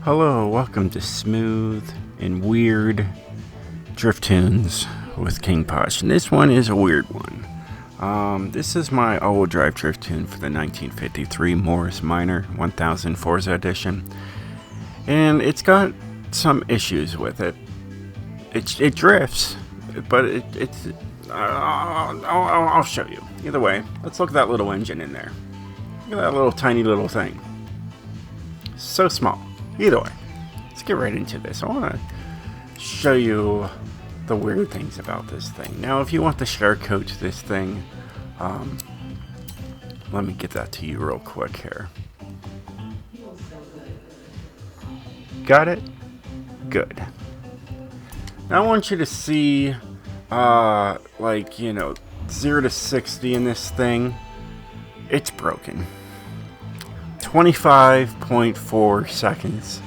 Hello, welcome to Smooth and Weird Drift Tunes with King POSH. And this one is a weird one. This is my all-wheel drive drift tune for the 1953 Morris Minor 1000 Forza edition. And it's got some issues with it. It drifts, but it's... I'll show you. Either way, let's look at that little engine in there. Look at that little tiny little thing. So small. Either way, let's get right into this. I want to show you the weird things about this thing. Now, if you want the share code to this thing, let me get that to you real quick here. Got it? Good. Now I want you to see, 0 to 60 in this thing. It's broken. 25.4 seconds,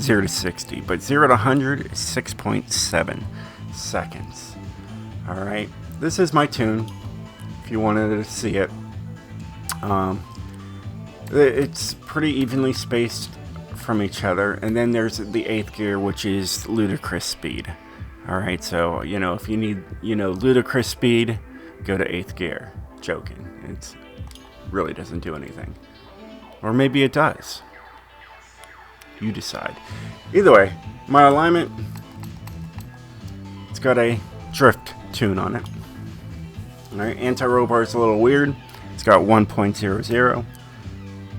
0 to 60, but 0 to 100 is 6.7 seconds. Alright, this is my tune, if you wanted to see it. It's pretty evenly spaced from each other, and then there's the 8th gear, which is ludicrous speed. Alright, so, if you need, ludicrous speed, go to 8th gear. Joking. It really doesn't do anything. Or maybe it does. You decide. Either way, my alignment, it's got a drift tune on it. Alright, anti-roll bar is a little weird. It's got 1.00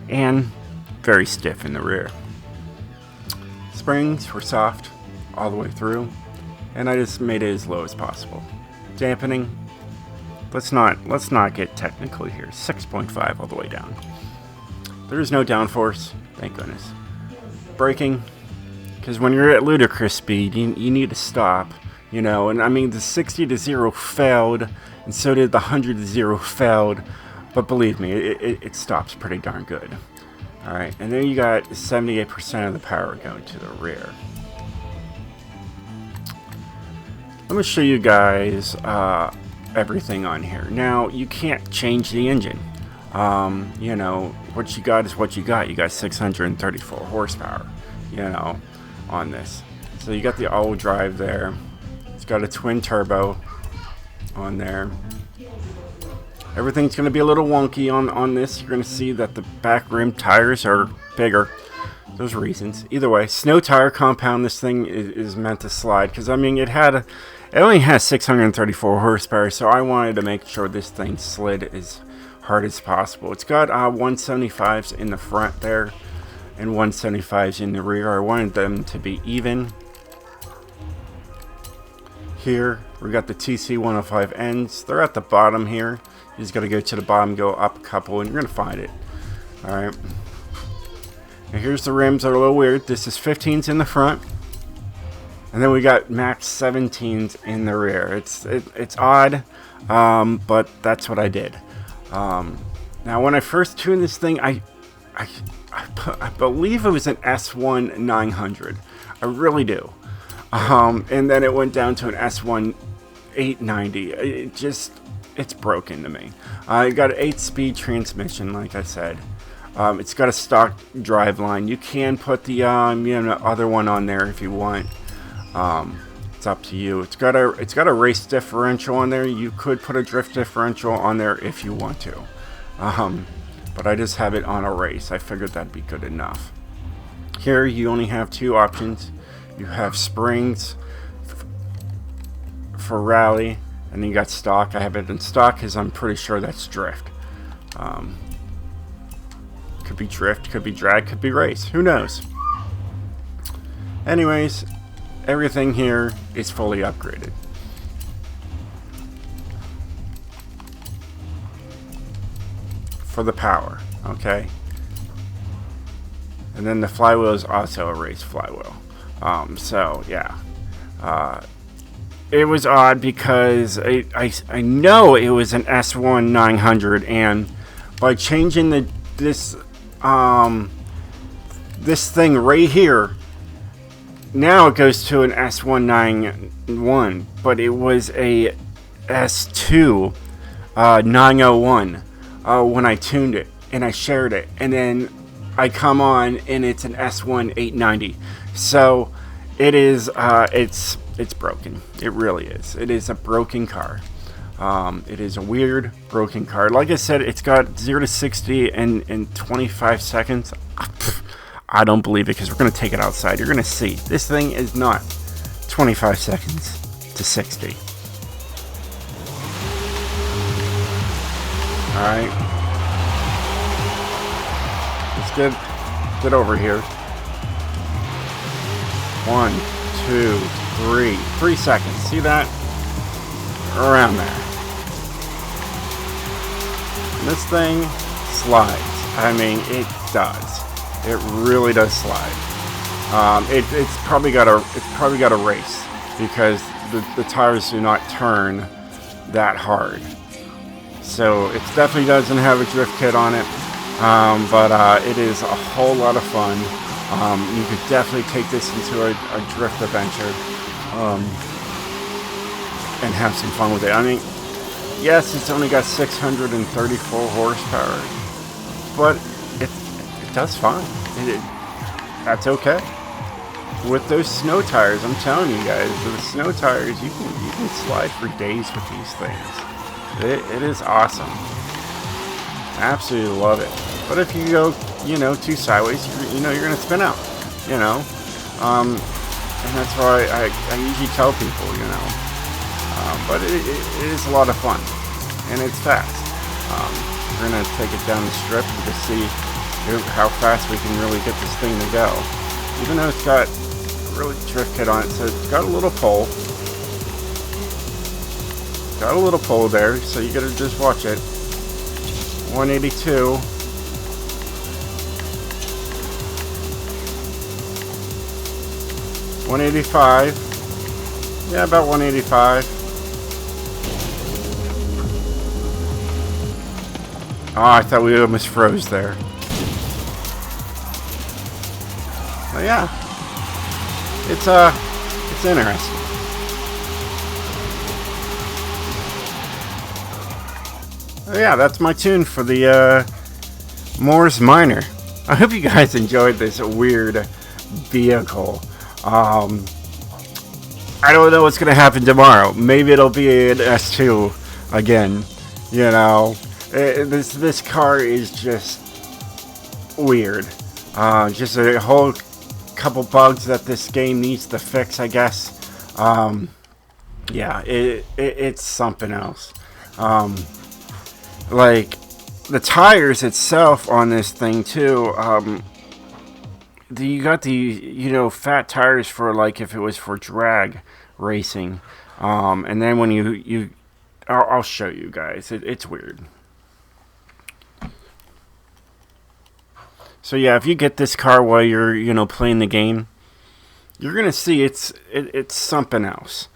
and very stiff in the rear. Springs were soft all the way through, and I just made it as low as possible. Dampening, let's not get technical here. 6.5 all the way down. There is no downforce, thank goodness. Braking, because when you're at ludicrous speed, you need to stop, and I mean the 60 to 0 failed, and so did the 100 to 0 failed, but believe me, it stops pretty darn good. Alright, and then you got 78% of the power going to the rear. Let me show you guys everything on here. Now, you can't change the engine. What you got is what you got. You got 634 horsepower, on this. So you got the all-wheel drive there. It's got a twin turbo on there. Everything's going to be a little wonky on this. You're going to see that the back rim tires are bigger. Those reasons. Either way, snow tire compound, this thing is meant to slide. Because, I mean, it only has 634 horsepower, so I wanted to make sure this thing slid as hard as possible. It's got 175s in the front there and 175s in the rear. I wanted them to be even. Here we got the TC 105 ends. They're at the bottom here. You just got to go to the bottom, go up a couple, and you're gonna find it. All right. And here's the rims. They're a little weird. This is 15s in the front, and then we got max 17s in the rear. It's odd, but that's what I did. Now, when I first tuned this thing, I believe it was an S1 900. I really do. And then it went down to an S1 890. It's broken to me. I got an 8-speed transmission, like I said. It's got a stock drive line. You can put the other one on there if you want. It's up to you. It's got a race differential on there. You could put a drift differential on there if you want to. But I just have it on a race. I figured that'd be good enough. Here you only have 2 options. You have springs for rally, and then you got stock. I have it in stock because I'm pretty sure that's drift. Could be drift, could be drag, could be race. Who knows? Anyways, everything here is fully upgraded. For the power, okay? And then the flywheel is also a race flywheel. So, yeah. It was odd because I know it was an S1 900, and by changing this thing right here, now it goes to an S191, but it was a S2 901 when I tuned it and I shared it, and then I come on and it's an S1 890. So it is, it's broken. It really is. It is a broken car. It is a weird, broken car. Like I said, it's got 0 to 60 in 25 seconds. I don't believe it, because we're going to take it outside. You're going to see. This thing is not 25 seconds to 60. Alright. Let's get over here. 1, 2, 3. 3 seconds. See that? Around there. And this thing slides. I mean, it does. It really does slide. It's probably got a race, because the tires do not turn that hard. So it definitely doesn't have a drift kit on it, but it is a whole lot of fun. You could definitely take this into a drift adventure and have some fun with it. I mean, yes, it's only got 634 horsepower, but it does fine. That's okay. With those snow tires, I'm telling you guys, with the snow tires, you can slide for days with these things. It is awesome. Absolutely love it. But if you go, too sideways, you're going to spin out, and that's why I usually tell people, but it is a lot of fun, and it's fast. We're going to take it down the strip to see how fast we can really get this thing to go. Even though it's got a really drift kit on it, so it's got a little pole. Got a little pole there, so you gotta just watch it. 182. $185. Yeah, about 185. Oh, I thought we almost froze there. Oh yeah, it's interesting. Oh yeah, that's my tune for the Morris Minor. I hope you guys enjoyed this weird vehicle. I don't know what's gonna happen tomorrow. Maybe it'll be an S2 again. This car is just weird. Just a whole couple bugs that this game needs to fix, I guess. Yeah, it's something else. Like the tires itself on this thing too. You got the fat tires for, like, if it was for drag racing, and then when I'll show you guys. It's weird. So yeah, if you get this car while you're playing the game, you're gonna see it's something else.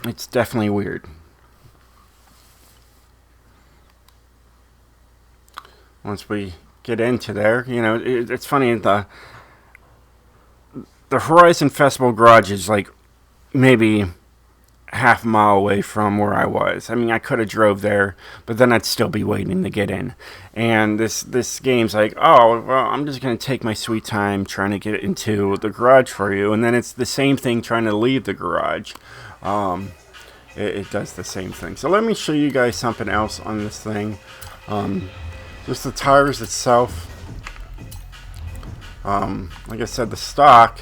It's definitely weird. Once we get into there, it's funny. The Horizon Festival garage is like maybe half a mile away from where I was. I mean, I could have drove there, but then I'd still be waiting to get in. And this game's like, oh, well, I'm just going to take my sweet time trying to get into the garage for you. And then it's the same thing trying to leave the garage. It does the same thing. So let me show you guys something else on this thing. Just the tires itself. Like I said, the stock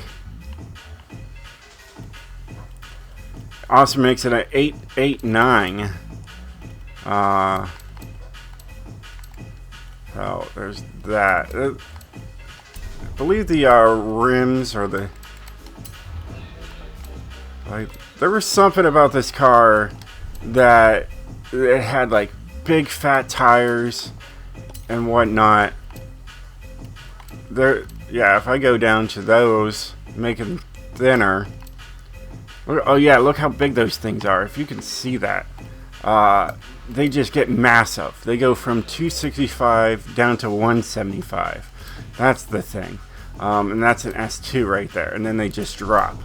also makes it an 889. So there's that. I believe the rims are the... there was something about this car that it had like big fat tires and whatnot. Yeah, if I go down to those, make them thinner. Oh yeah, look how big those things are. If you can see that, they just get massive. They go from 265 down to 175. That's the thing, and that's an S2 right there. And then they just drop.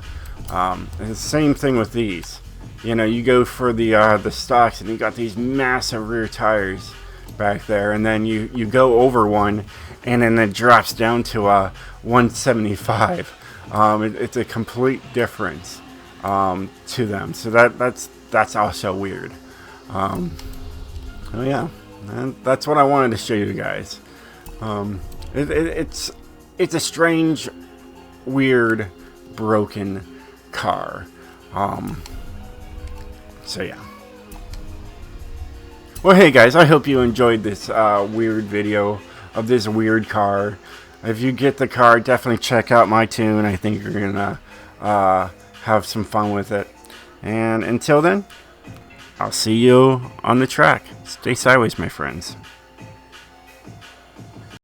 And the same thing with these. You go for the stocks, and you got these massive rear tires. back there, and then you go over one, and then it drops down to a 175. It's a complete difference to them. So that's also weird. Oh yeah, and that's what I wanted to show you guys. It's a strange, weird, broken car. So yeah. Well, hey guys, I hope you enjoyed this weird video of this weird car. If you get the car, definitely check out my tune. I think you're gonna have some fun with it. And until then, I'll see you on the track. Stay sideways, my friends.